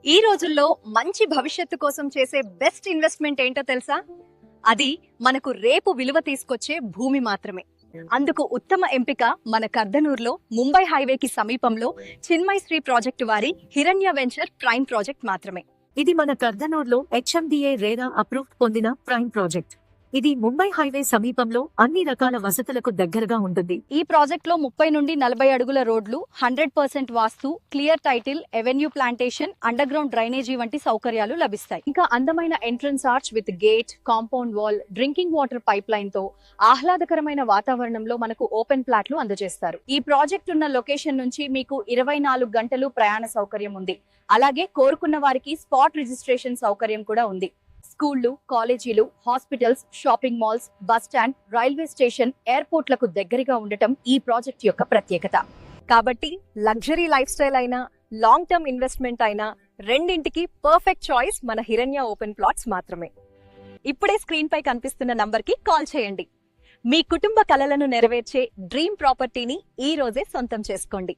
ఈ రోజుల్లో మంచి భవిష్యత్తు కోసం చేసే బెస్ట్ ఇన్వెస్ట్మెంట్ ఏంటో తెలుసా? అది మనకు రేపు విలువ తీసుకొచ్చే భూమి మాత్రమే. అందుకు ఉత్తమ ఎంపిక మన కర్దనూరులో ముంబై హైవేకి సమీపంలో చిన్మయ్ శ్రీ ప్రాజెక్టు వారి హిరణ్య వెంచర్ ప్రైమ్ ప్రాజెక్ట్ మాత్రమే. ఇది మన కర్దనూర్లో HMDA రేరా అప్రూవ్ పొందిన ప్రైమ్ ప్రాజెక్ట్. ఇది ముంబై హైవే సమీపంలో అన్ని రకాల వసతులకు దగ్గరగా ఉంటుంది. ఈ ప్రాజెక్ట్ లో 30 నుండి 40 అడుగుల రోడ్లు, 100% వాస్తు, clear title, avenue plantation, underground drainage వంటి సౌకర్యాలు లభిస్తాయి. ఇంకా అందమైన entrance arch with gate, compound wall, drinking water pipeline తో ఆహ్లాదకరమైన వాతావరణంలో మనకు ఓపెన్ ప్లాట్లు అందజేస్తారు. ఈ ప్రాజెక్ట్ ఉన్న లొకేషన్ నుంచి మీకు 24 గంటలు ప్రయాణ సౌకర్యం ఉంది. అలాగే కోరుకున్న వారికి స్పాట్ రిజిస్ట్రేషన్ సౌకర్యం కూడా ఉంది. స్కూళ్లు, కాలేజీలు, hospitals, shopping malls, bus stand, railway station, ఎయిర్పోర్ట్లకు దగ్గరగా ఉండటం ఈ ప్రాజెక్ట్ యొక్క ప్రత్యేకత. కాబట్టి లగ్జరీ లైఫ్ స్టైల్ అయినా, లాంగ్ టర్మ్ ఇన్వెస్ట్మెంట్ అయినా రెండింటికి పర్ఫెక్ట్ చాయిస్ మన హిరణ్య ఓపెన్ ప్లాట్స్ మాత్రమే. ఇప్పుడే స్క్రీన్ పై కనిపిస్తున్న నంబర్ కి కాల్ చేయండి. మీ కుటుంబ కలలను నెరవేర్చే డ్రీమ్ ప్రాపర్టీని ఈ రోజే సొంతం చేసుకోండి.